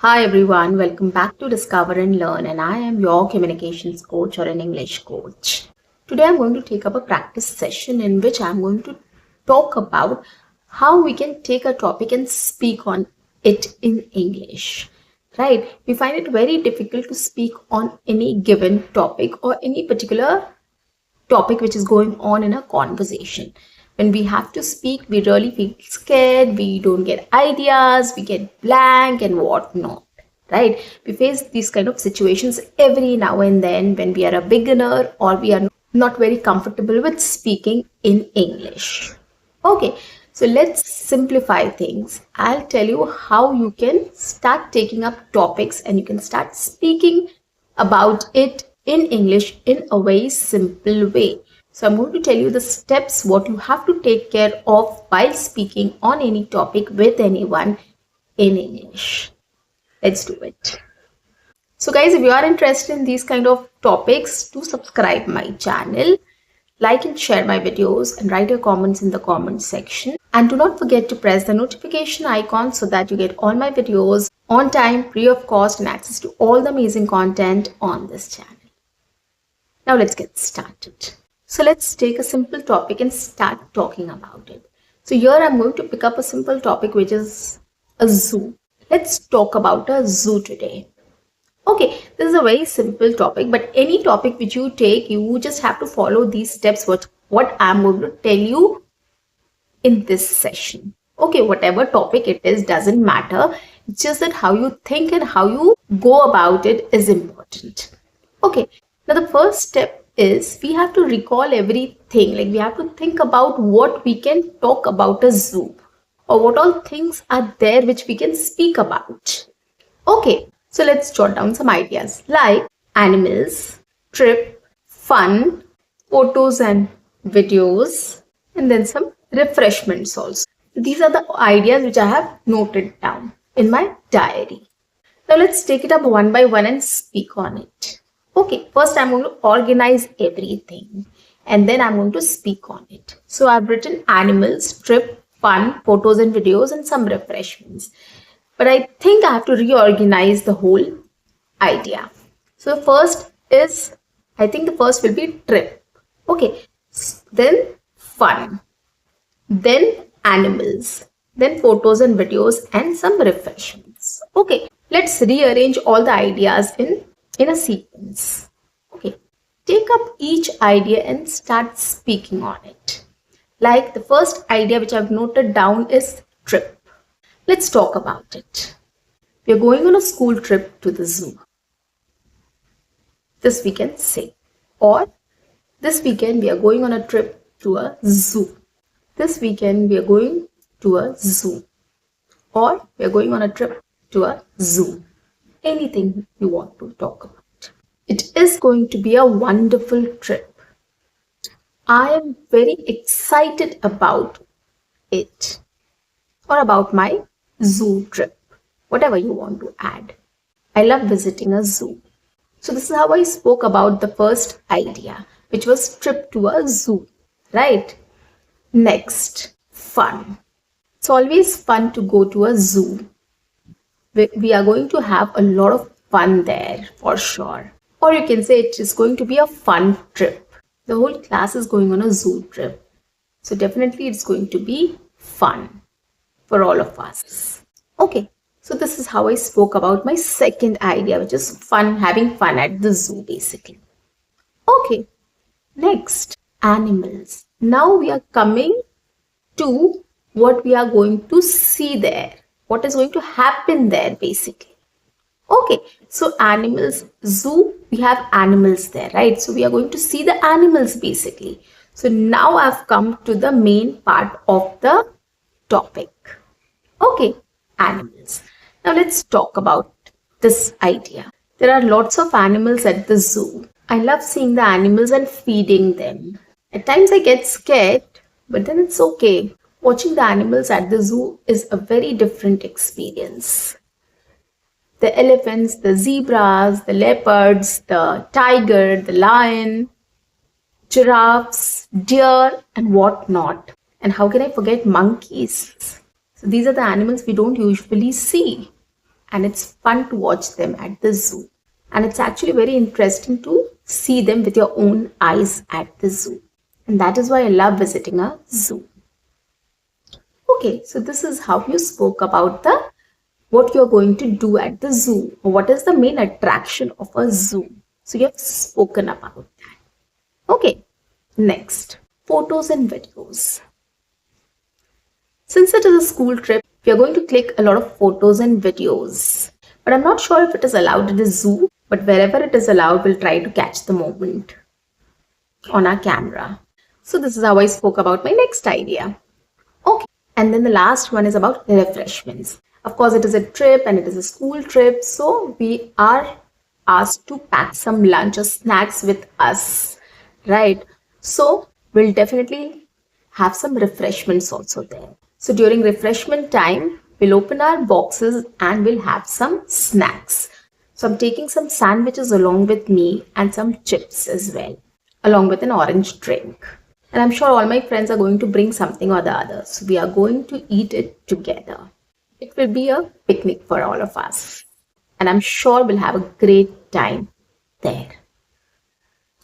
Hi everyone, welcome back to Discover and Learn, and I am your communications coach or an English coach. Today I'm going to take up a practice session in which I'm going to talk about how we can take a topic and speak on it in English. Right? We find it very difficult to speak on any given topic or any particular topic which is going on in a conversation. When we have to speak, we really feel scared, we don't get ideas, we get blank and whatnot. Right? We face these kind of situations every now and then when we are a beginner or we are not very comfortable with speaking in English. Okay, so let's simplify things. I'll tell you how you can start taking up topics and you can start speaking about it in English in a very simple way. So I'm going to tell you the steps what you have to take care of while speaking on any topic with anyone in English. Let's do it. So guys, if you are interested in these kind of topics, do subscribe my channel, like and share my videos and write your comments in the comment section. And do not forget to press the notification icon so that you get all my videos on time, free of cost, and access to all the amazing content on this channel. Now let's get started. So let's take a simple topic and start talking about it. So here I'm going to pick up a simple topic which is a zoo. Let's talk about a zoo today. Okay, this is a very simple topic, but any topic which you take, you just have to follow these steps what I'm going to tell you in this session. Okay, whatever topic it is doesn't matter. It's just that how you think and how you go about it is important. Okay, now the first step is we have to recall everything. Like we have to think about what we can talk about a zoo or what all things are there which we can speak about. Okay, so let's jot down some ideas like animals, trip, fun, photos and videos, and then some refreshments also. These are the ideas which I have noted down in my diary. Now let's take it up one by one and speak on it. Okay, first I'm going to organize everything and then I'm going to speak on it. So I've written animals, trip, fun, photos and videos and some refreshments. But I think I have to reorganize the whole idea. So first is, I think the first will be trip. Okay, then fun, then animals, then photos and videos and some refreshments. Okay, let's rearrange all the ideas in a sequence. Okay, take up each idea and start speaking on it. Like the first idea which I've noted down is trip. Let's talk about it. We are going on a school trip to the zoo. This we can say. Or this weekend we are going on a trip to a zoo. This weekend we are going to a zoo. Or we are going on a trip to a zoo. Anything you want to talk about. It is going to be a wonderful trip. I am very excited about it or about my zoo trip, whatever you want to add. I love visiting a zoo. So this is how I spoke about the first idea, which was trip to a zoo, right? Next, fun. It's always fun to go to a zoo. We are going to have a lot of fun there for sure. Or you can say it is going to be a fun trip. The whole class is going on a zoo trip. So definitely it's going to be fun for all of us. Okay, so this is how I spoke about my second idea, which is fun, having fun at the zoo basically. Okay, next, animals. Now we are coming to what we are going to see there. What is going to happen there basically. Okay, so animals, zoo, we have animals there, right? So we are going to see the animals basically. So now I've come to the main part of the topic. Okay, animals. Now let's talk about this idea. There are lots of animals at the zoo. I love seeing the animals and feeding them. At times I get scared, but then it's okay. Watching the animals at the zoo is a very different experience. The elephants, the zebras, the leopards, the tiger, the lion, giraffes, deer and whatnot. And how can I forget monkeys? So these are the animals we don't usually see. and it's fun to watch them at the zoo. And it's actually very interesting to see them with your own eyes at the zoo. And that is why I love visiting a zoo. Okay, so this is how you spoke about what you're going to do at the zoo, or what is the main attraction of a zoo. So you have spoken about that. Okay, next, photos and videos. Since it is a school trip, we are going to click a lot of photos and videos. But I'm not sure if it is allowed at the zoo, but wherever it is allowed, we'll try to catch the moment on our camera. So this is how I spoke about my next idea. Okay, and then the last one is about refreshments. Of course, it is a trip and it is a school trip, so we are asked to pack some lunch or snacks with us, right? So we'll definitely have some refreshments also there. So during refreshment time, we'll open our boxes and we'll have some snacks. So I'm taking some sandwiches along with me and some chips as well, along with an orange drink. And I'm sure all my friends are going to bring something or the other. So we are going to eat it together. It will be a picnic for all of us. And I'm sure we'll have a great time there.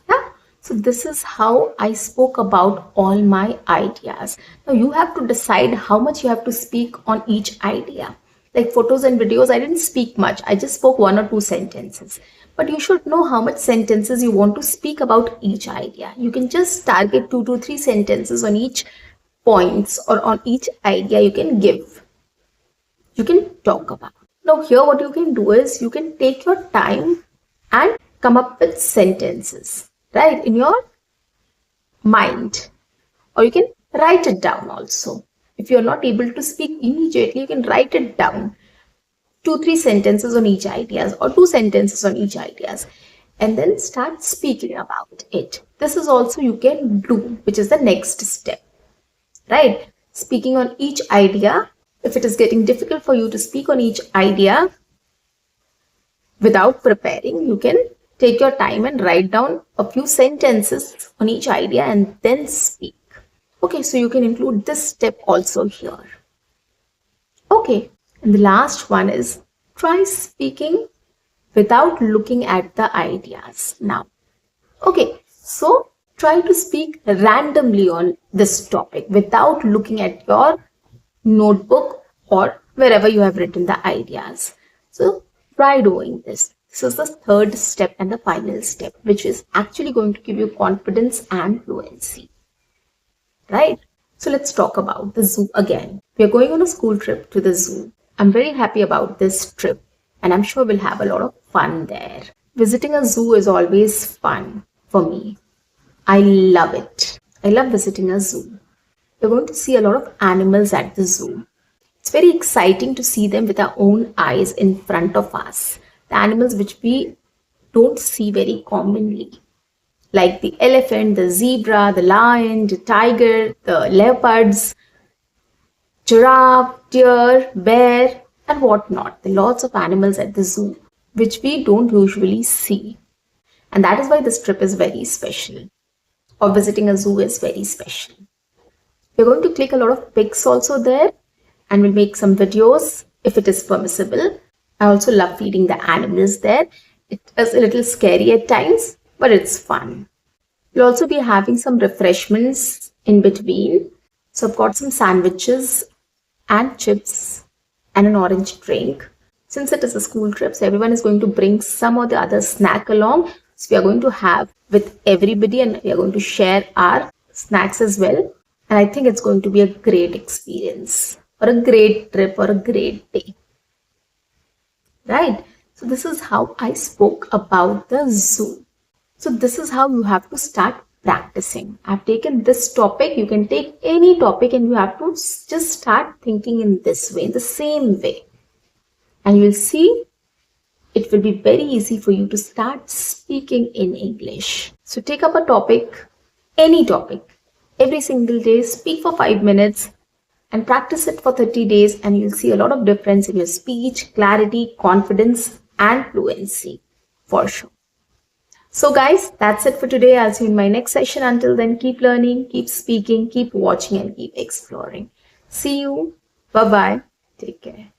Yeah? So this is how I spoke about all my ideas. Now you have to decide how much you have to speak on each idea. Like photos and videos, I didn't speak much. I just spoke 1 or 2 sentences. But you should know how much sentences you want to speak about each idea. You can just target 2 to 3 sentences on each points or on each idea you can give. You can talk about. Now here what you can do is you can take your time and come up with sentences, right, in your mind. Or you can write it down also. If you're not able to speak immediately, you can write it down. 2-3 sentences on each ideas or 2 sentences on each ideas. And then start speaking about it. This is also you can do, which is the next step, right? Speaking on each idea. If it is getting difficult for you to speak on each idea without preparing, you can take your time and write down a few sentences on each idea and then speak. Okay, so you can include this step also here. Okay, and the last one is try speaking without looking at the ideas. Now, okay, so try to speak randomly on this topic without looking at your notebook or wherever you have written the ideas. So try doing this. This is the third step and the final step, which is actually going to give you confidence and fluency, right? So let's talk about the zoo again. We are going on a school trip to the zoo. I'm very happy about this trip and I'm sure we'll have a lot of fun there. Visiting a zoo is always fun for me. I love it. I love visiting a zoo. We're going to see a lot of animals at the zoo. It's very exciting to see them with our own eyes in front of us. The animals which we don't see very commonly, like the elephant, the zebra, the lion, the tiger, the leopards, giraffe, deer, bear, and whatnot. There are lots of animals at the zoo which we don't usually see. And that is why this trip is very special, or visiting a zoo is very special. We're going to click a lot of pics also there and we'll make some videos if it is permissible. I also love feeding the animals there. It is a little scary at times, but it's fun. We'll also be having some refreshments in between. So I've got some sandwiches and chips and an orange drink. Since it is a school trip, so everyone is going to bring some or the other snack along. So we are going to have with everybody and we are going to share our snacks as well. And I think it's going to be a great experience or a great trip or a great day. Right? So this is how I spoke about the zoo. So this is how you have to start practicing. I've taken this topic. You can take any topic and you have to just start thinking in this way, in the same way. And you will see it will be very easy for you to start speaking in English. So take up a topic, any topic. Every single day, speak for 5 minutes and practice it for 30 days and you'll see a lot of difference in your speech, clarity, confidence and fluency for sure. So guys, that's it for today. I'll see you in my next session. Until then, keep learning, keep speaking, keep watching and keep exploring. See you. Bye-bye. Take care.